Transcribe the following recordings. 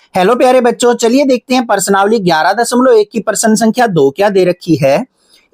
Hello प्यारे बच्चों, चलिए देखते हैं प्रश्नावली 11.1 की प्रश्न संख्या 2 क्या दे रखी है।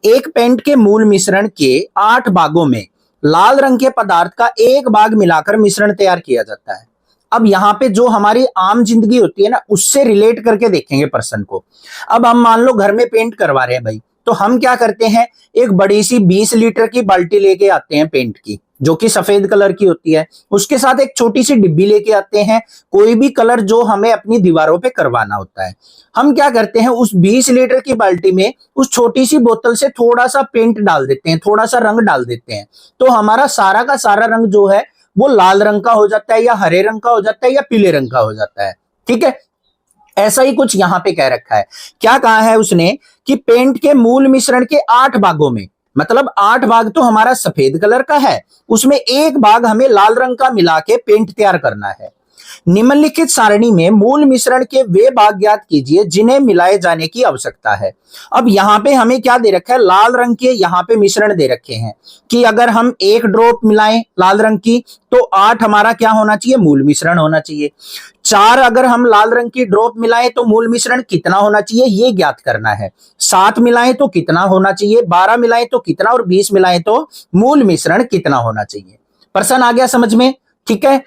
एक पेंट के मूल मिश्रण के 8 भागों में लाल रंग के पदार्थ का एक भाग मिलाकर मिश्रण तैयार किया जाता है। अब यहाँ पे जो हमारी आम जिंदगी होती है ना, उससे रिलेट करके देखेंगे प्रश्न को। अब हम मान लो घर में पेंट करवा रहे हैं भाई, तो हम क्या करते हैं, एक बड़ी सी 20 लीटर की बाल्टी लेके आते हैं पेंट की, जो कि सफेद कलर की होती है। उसके साथ एक छोटी सी डिब्बी लेके आते हैं, कोई भी कलर जो हमें अपनी दीवारों पे करवाना होता है। हम क्या करते हैं, उस 20 लीटर की बाल्टी में उस छोटी सी बोतल से थोड़ा सा पेंट डाल देते हैं, थोड़ा सा रंग डाल देते हैं, तो हमारा सारा का सारा रंग जो है वो लाल रंग का हो जाता है, या हरे रंग का हो जाता है, या पीले रंग का हो जाता है। ठीक है, ऐसा ही कुछ यहां पे कह रखा है। क्या कहा है उसने कि पेंट के मूल मिश्रण के 8 भागों में, मतलब 8 भाग तो हमारा सफेद कलर का है, उसमें एक भाग हमें लाल रंग का मिला के पेंट तैयार करना है। निम्नलिखित सारणी में मूल मिश्रण के वे भाग ज्ञात कीजिए जिन्हें मिलाए जाने की आवश्यकता है। अब यहाँ पे हमें क्या दे रखा है, लाल रंग के यहाँ पे मिश्रण दे रखे हैं कि अगर हम 1 ड्रॉप मिलाएं लाल रंग की तो 8 हमारा क्या होना चाहिए, मूल मिश्रण होना चाहिए। 4 अगर हम लाल रंग की ड्रॉप मिलाएं तो मूल मिश्रण कितना होना चाहिए, ये ज्ञात करना है। 7 मिलाएं तो कितना होना चाहिए, 12 मिलाएं तो कितना, और 20 मिलाएं तो मूल मिश्रण कितना होना चाहिए। प्रश्न आ गया समझ में? ठीक है,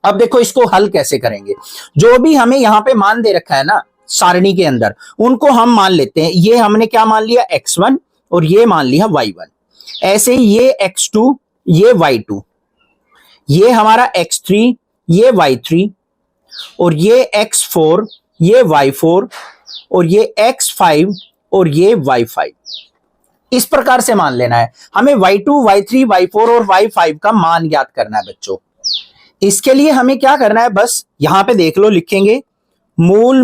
अब देखो इसको हल कैसे करेंगे। जो भी हमें यहाँ पे मान दे रखा है ना सारणी के अंदर, उनको हम मान लेते हैं। ये हमने क्या मान लिया, x1, और ये मान लिया y1। ऐसे ही ये x2, ये y2, ये हमारा x3, ये y3, और ये x4, ये y4, और ये x5, और ये y5। इस प्रकार से मान लेना है हमें। y2, y3, y4 और y5 का मान ज्ञात करना है बच्चों। इसके लिए हमें क्या करना है, बस यहां पे देख लो, लिखेंगे मूल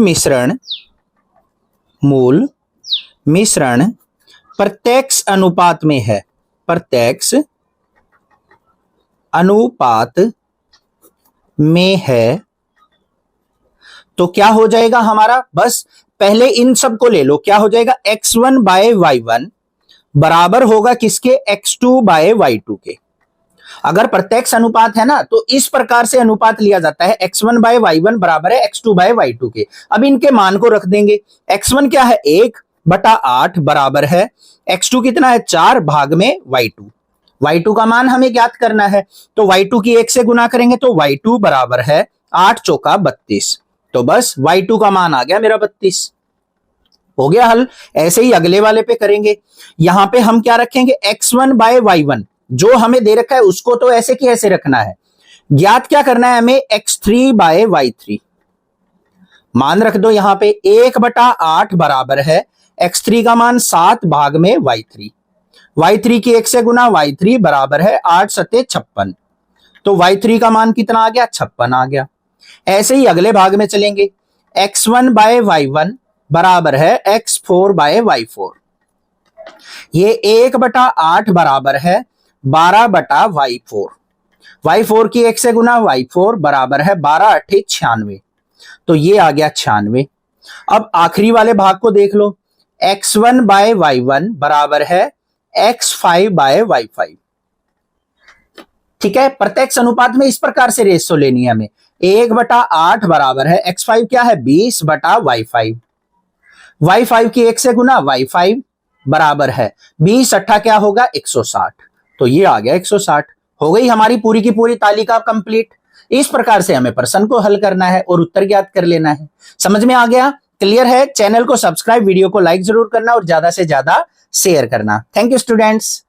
मिश्रण प्रत्यक्ष अनुपात में है, प्रत्यक्ष अनुपात में है। तो क्या हो जाएगा हमारा, बस पहले इन सब को ले लो। क्या हो जाएगा, x1 बाय y1 बराबर होगा किसके, x2 बाय y2 के। अगर प्रत्यक्ष अनुपात है ना, तो इस प्रकार से अनुपात लिया जाता है, x1 बाय y1 बराबर है x2 बाय y2 के। अब इनके मान को रख देंगे। x1 क्या है, 1/8 बराबर है x2 कितना है, 4 भाग में y2। y2 का मान हमें ज्ञात करना है, तो y2 की 1 से गुना करेंगे तो y2 बराबर है 8 चौका 32। तो बस y2 का मान आ गया मेरा 32। हो गया हल। ऐसे ही अगले वाले पे करेंगे। यहां पे हम क्या रखेंगे, x1 बाय y1 जो हमें दे रखा है उसको तो ऐसे की ऐसे रखना है। ज्ञात क्या करना है हमें, x3 बाय y3। मान रख दो यहां पे, 1/8 बराबर है x3 का मान 7 भाग में y3। y3 की 1 से गुना, y3 बराबर है 8 सते 56। तो y3 का मान कितना आ गया, 56 आ गया। ऐसे ही अगले भाग में चलेंगे। x1 बाय y1 बराबर है x4 बाय y4। ये 1/8 बराबर है 12/y4। y4 की 1 से गुना, y4 बराबर है 12 8 96। तो ये आ गया 96। अब आखिरी वाले भाग को देख लो। x1 बाय y1 बराबर है x5 बाय y5। ठीक है, प्रत्यक्ष अनुपात में इस प्रकार से रेशो लेनी है हमें। 1/8 बराबर है x5 क्या है, 20/y5। y5 की 1 से गुना, y5 बराबर है 20 8 क्या होगा, 160। तो ये आ गया 160। हो गई हमारी पूरी की पूरी तालिका कंप्लीट। इस प्रकार से हमें प्रश्न को हल करना है और उत्तर ज्ञात कर लेना है। समझ में आ गया, क्लियर है? चैनल को सब्सक्राइब, वीडियो को लाइक जरूर करना और ज्यादा से ज्यादा शेयर करना। Thank you students.